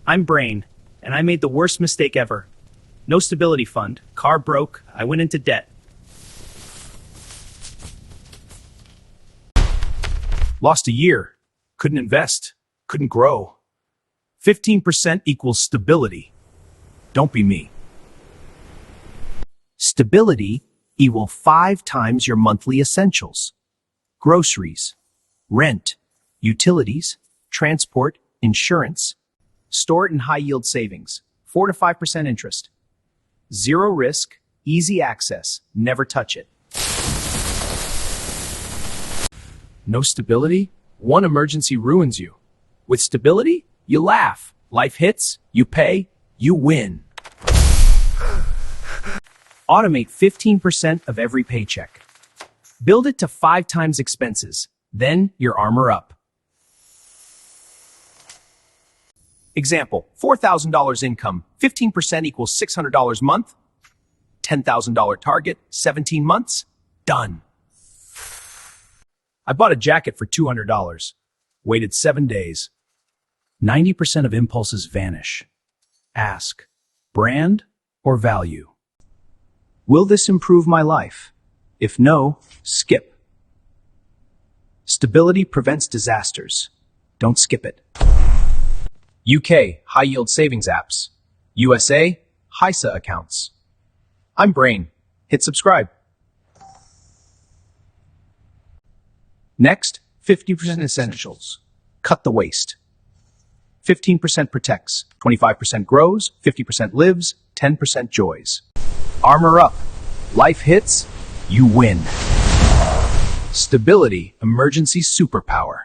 I'm Brain, and I made the worst mistake ever. No stability fund, car broke, I went into debt. Lost a year, couldn't invest, couldn't grow. 15% equals stability. Don't be me. Stability equal 5 times your monthly essentials. Groceries, rent, utilities, transport, insurance. Store it in high-yield savings, 4 to 5% interest. Zero risk, easy access, never touch it. No stability? One emergency ruins you. With stability, you laugh. Life hits, you pay, you win. Automate 15% of every paycheck. Build it to 5 times expenses. Then your armor up. Example, $4,000 income, 15% equals $600 a month. $10,000 target, 17 months, done. I bought a jacket for $200. Waited 7 days. 90% of impulses vanish. Ask, brand or value? Will this improve my life? If no, skip. Stability prevents disasters. Don't skip it. UK, high-yield savings apps. USA, HISA accounts. I'm Brain. Hit subscribe. Next, 50% essentials. Cut the waste. 15% protects, 25% grows, 50% lives, 10% joys. Armor up. Life hits, you win. Stability, emergency superpower.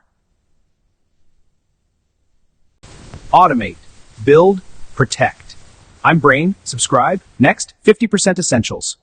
Automate, build, protect. I'm Brain, subscribe. Next, 50% essentials.